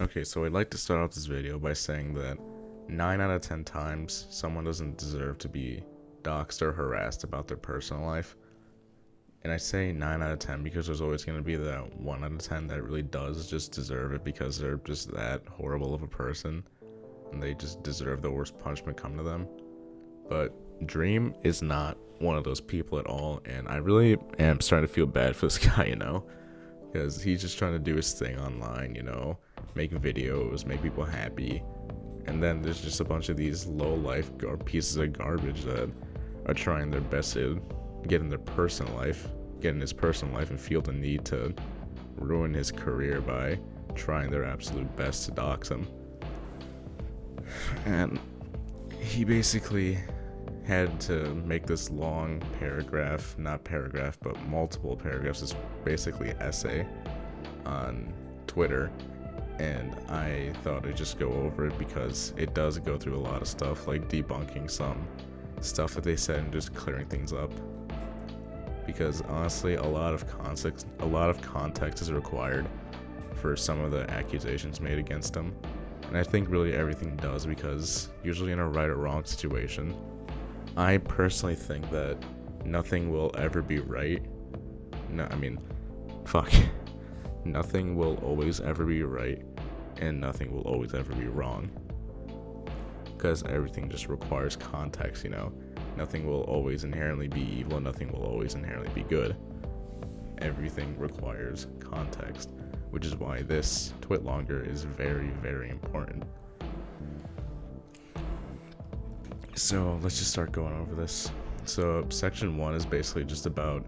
Okay, so I'd like to start off this video by saying that 9 out of 10 times someone doesn't deserve to be doxxed or harassed about their personal life. And I say 9 out of 10 because there's always going to be that 1 out of 10 that really does just deserve it because they're just that horrible of a person and they just deserve the worst punishment come to them. But Dream is not one of those people at all, and I really am starting to feel bad for this guy, because he's just trying to do his thing online, make videos, make people happy, and then there's just a bunch of these low life pieces of garbage that are trying their best to get in his personal life and feel the need to ruin his career by trying their absolute best to dox him. And he basically had to make this long multiple paragraphs, it's basically an essay on Twitter, and I thought I'd just go over it because it does go through a lot of stuff, like debunking some stuff that they said and just clearing things up, because honestly a lot of context is required for some of the accusations made against him, and I think really everything does, because usually in a right or wrong situation, I personally think that nothing will ever be right. Nothing will always ever be right, and nothing will always ever be wrong. Because everything just requires context, Nothing will always inherently be evil, nothing will always inherently be good. Everything requires context, which is why this twit longer is very, very important. So let's just start going over this. So section 1 is basically just about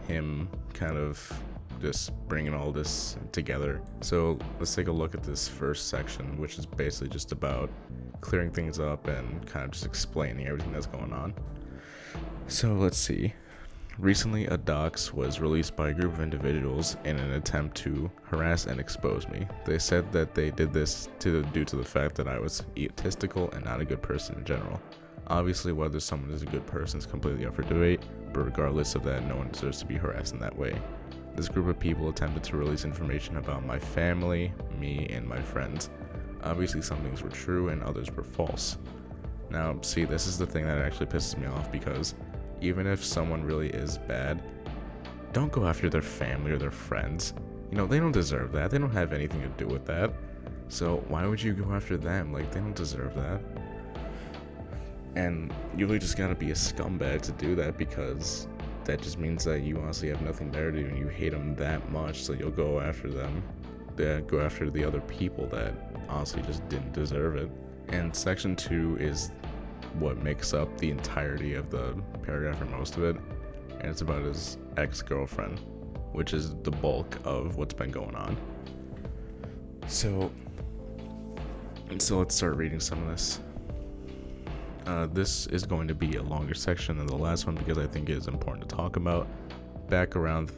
him kind of just bringing all this together. So let's take a look at this first section, which is basically just about clearing things up and kind of just explaining everything that's going on. So let's see. Recently, a dox was released by a group of individuals in an attempt to harass and expose me. They said that they did this due to the fact that I was egotistical and not a good person in general. Obviously, whether someone is a good person is completely up for debate, but regardless of that, no one deserves to be harassed in that way. This group of people attempted to release information about my family, me, and my friends. Obviously, some things were true and others were false. Now, see, this is the thing that actually pisses me off, because even if someone really is bad, don't go after their family or their friends. They don't deserve that. They don't have anything to do with that. So why would you go after them? They don't deserve that. And you really just gotta be a scumbag to do that, because that just means that you honestly have nothing better to do and you hate them that much, so you'll go after them. Go after the other people that honestly just didn't deserve it. And section 2 is what makes up the entirety of the paragraph, or most of it, and it's about his ex-girlfriend, which is the bulk of what's been going on. So let's start reading some of this. This is going to be a longer section than the last one because I think it is important to talk about. Back around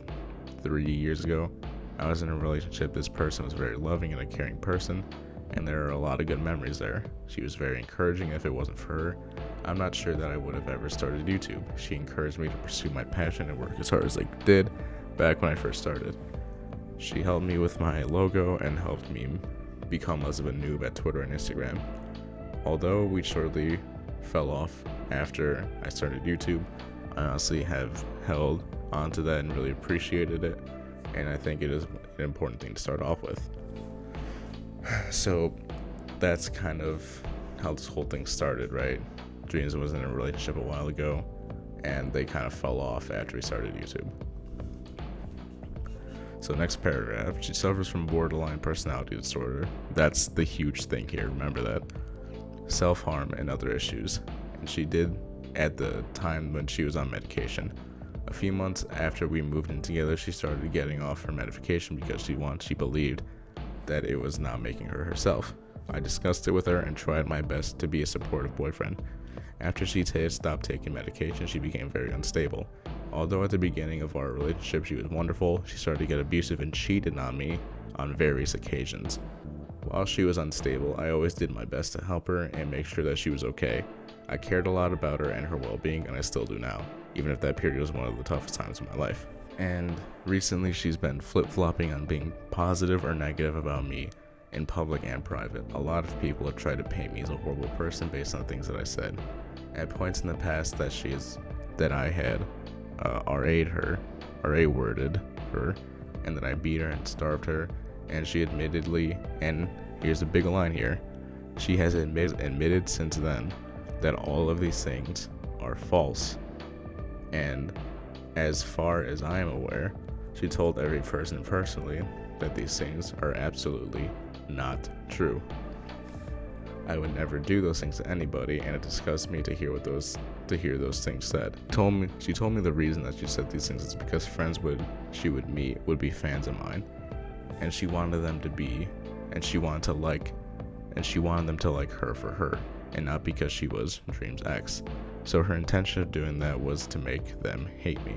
3 years ago, I was in a relationship. This person was very loving and a caring person, and there are a lot of good memories there. She was very encouraging. If it wasn't for her, I'm not sure that I would have ever started YouTube. She encouraged me to pursue my passion and work as hard as I did back when I first started. She helped me with my logo and helped me become less of a noob at Twitter and Instagram. Although we shortly fell off after I started YouTube, I honestly have held onto that and really appreciated it, and I think it is an important thing to start off with. So that's kind of how this whole thing started, right? Dreams was in a relationship a while ago, and they kind of fell off after he started YouTube. So next paragraph, she suffers from borderline personality disorder. That's the huge thing here, remember that. Self-harm and other issues, and she did at the time when she was on medication. A few months after we moved in together, she started getting off her medication because she believed that it was not making her herself. I discussed it with her and tried my best to be a supportive boyfriend. After she stopped taking medication, she became very unstable. Although at the beginning of our relationship she was wonderful, she started to get abusive and cheated on me on various occasions. While she was unstable, I always did my best to help her and make sure that she was okay. I cared a lot about her and her well-being, and I still do now, even if that period was one of the toughest times of my life. And recently she's been flip-flopping on being positive or negative about me in public and private. A lot of people have tried to paint me as a horrible person based on things that I said. At points in the past that I had RA worded her, and that I beat her and starved her, and she admittedly, and here's a big line here, she has admitted since then that all of these things are false. And as far as I am aware, she told every person personally that these things are absolutely not true. I would never do those things to anybody, and it disgusts me to hear those things said. She told me the reason that she said these things is because friends she would meet would be fans of mine, and she wanted them to be, and she wanted them to like her for her, and not because she was Dream's ex. So her intention of doing that was to make them hate me.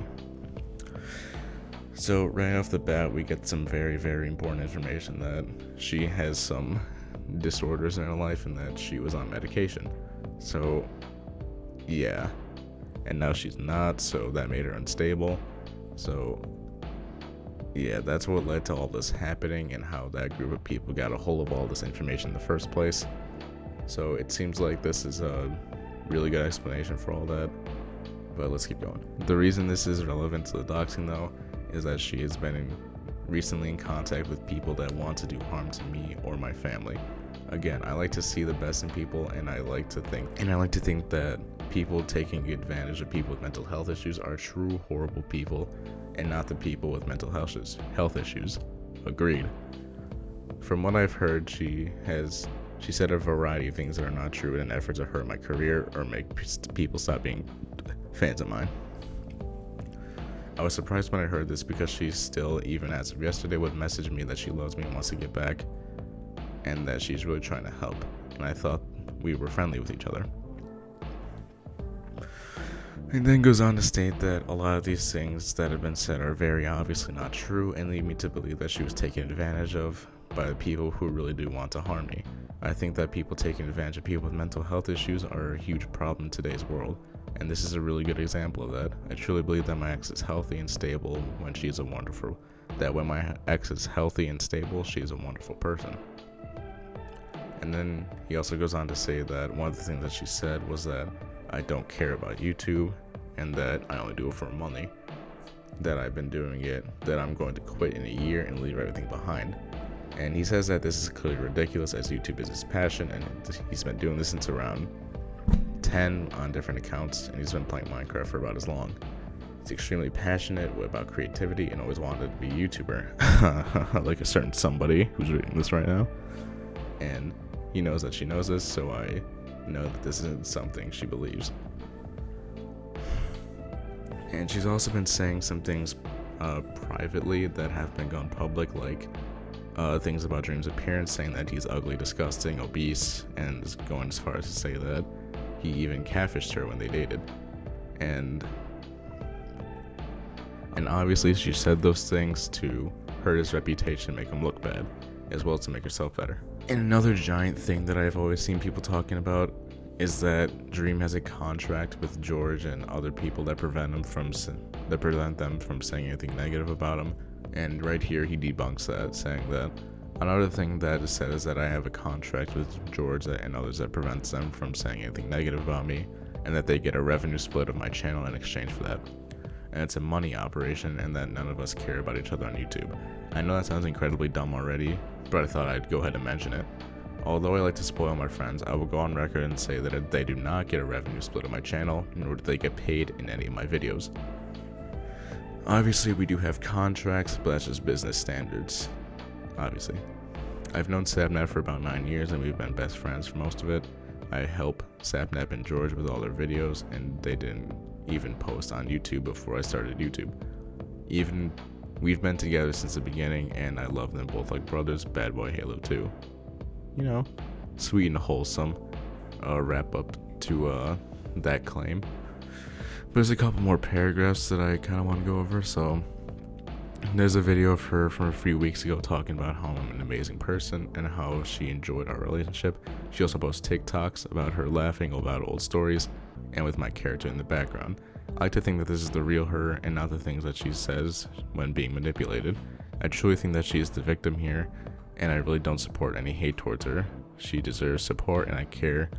So right off the bat, we get some very, very important information that she has some disorders in her life and that she was on medication. So yeah, and now she's not, so that made her unstable. So yeah, that's what led to all this happening and how that group of people got a hold of all this information in the first place. So it seems like this is a really good explanation for all that, but let's keep going. The reason this is relevant to the doxing though is that she has been recently in contact with people that want to do harm to me or my family. Again, I like to see the best in people, and I like to think that people taking advantage of people with mental health issues are true horrible people, and not the people with mental health issues. Agreed. From what I've heard, she said a variety of things that are not true in an effort to hurt my career or make people stop being fans of mine. I was surprised when I heard this because she still, even as of yesterday, would message me that she loves me and wants to get back, and that she's really trying to help, and I thought we were friendly with each other. And then goes on to state that a lot of these things that have been said are very obviously not true and lead me to believe that she was taken advantage of by the people who really do want to harm me. I think that people taking advantage of people with mental health issues are a huge problem in today's world, and this is a really good example of that. I truly believe that my ex is healthy and stable when she's when my ex is healthy and stable, she's a wonderful person. And then he also goes on to say that one of the things that she said was that I don't care about YouTube and that I only do it for money, that I've been doing it, that I'm going to quit in a year and leave everything behind. And he says that this is clearly ridiculous as YouTube is his passion, and he's been doing this since around 10 on different accounts, and he's been playing Minecraft for about as long. He's extremely passionate about creativity and always wanted to be a YouTuber, like a certain somebody who's reading this right now. And he knows that she knows this, so I know that this isn't something she believes. And she's also been saying some things privately that have been gone public, like things about Dream's appearance, saying that he's ugly, disgusting, obese, and is going as far as to say that he even catfished her when they dated. And obviously she said those things to hurt his reputation, make him look bad, as well as to make herself better. And another giant thing that I've always seen people talking about is that Dream has a contract with George and other people that prevent them from saying anything negative about him. And right here he debunks that, saying that another thing that is said is that I have a contract with George and others that prevents them from saying anything negative about me, and that they get a revenue split of my channel in exchange for that. And it's a money operation, and that none of us care about each other on YouTube. I know that sounds incredibly dumb already, but I thought I'd go ahead and mention it. Although I like to spoil my friends, I will go on record and say that they do not get a revenue split of my channel, nor do they get paid in any of my videos. Obviously, we do have contracts, but that's just business standards. Obviously. I've known Sapnap for about 9 years, and we've been best friends for most of it. I help Sapnap and George with all their videos, and they didn't even post on YouTube before I started YouTube. We've been together since the beginning, and I love them both like brothers. Bad Boy Halo 2. You know, sweet and wholesome wrap up to that claim. But there's a couple more paragraphs that I kind of want to go over. So there's a video of her from a few weeks ago talking about how I'm an amazing person and how she enjoyed our relationship. She also posts TikToks about her laughing about old stories and with my character in the background. I like to think that this is the real her and not the things that she says when being manipulated. I truly think that she is the victim here, and I really don't support any hate towards her. She deserves support, and I care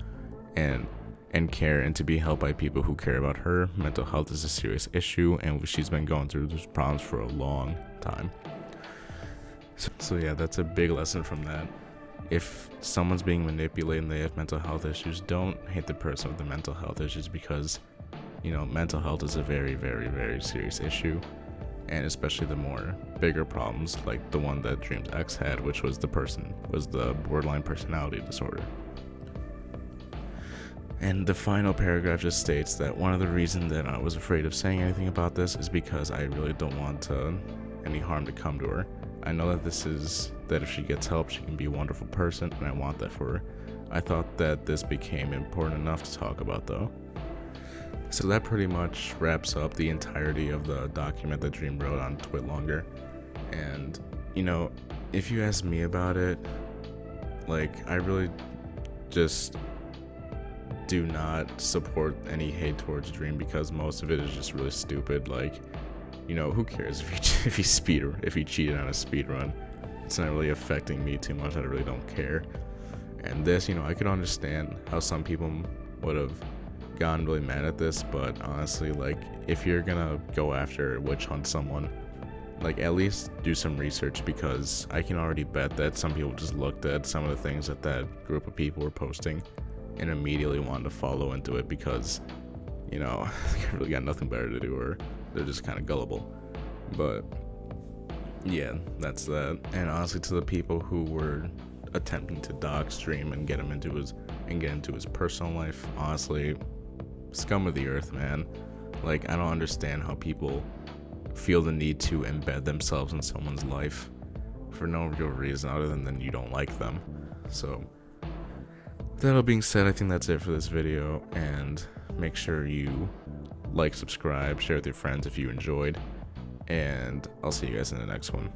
and care and to be helped by people who care about her. Mental health is a serious issue, and she's been going through those problems for a long time. So yeah, that's a big lesson from that. If someone's being manipulated and they have mental health issues, don't hate the person with the mental health issues, because mental health is a very, very, very serious issue, and especially the more bigger problems like the one that Dream's ex had, which was the borderline personality disorder. And the final paragraph just states that one of the reasons that I was afraid of saying anything about this is because I really don't want any harm to come to her. I know that if she gets help, she can be a wonderful person, and I want that for her. I thought that this became important enough to talk about, though. So that pretty much wraps up the entirety of the document that Dream wrote on TwitLonger. And, if you ask me about it, I really just do not support any hate towards Dream, because most of it is just really stupid. Who cares if he cheated on a speed run? It's not really affecting me too much. I really don't care. And this, I could understand how some people would have gotten really mad at this, but honestly, if you're gonna go after witch hunt someone, at least do some research, because I can already bet that some people just looked at some of the things that group of people were posting and immediately wanted to follow into it, because they really got nothing better to do, or they're just kind of gullible. But yeah, that's that. And honestly, to the people who were attempting to dox Dream and get into his personal life, honestly, scum of the earth, man. I don't understand how people feel the need to embed themselves in someone's life for no real reason other than you don't like them. So that all being said, I think that's it for this video, and make sure you subscribe, share with your friends if you enjoyed, and I'll see you guys in the next one.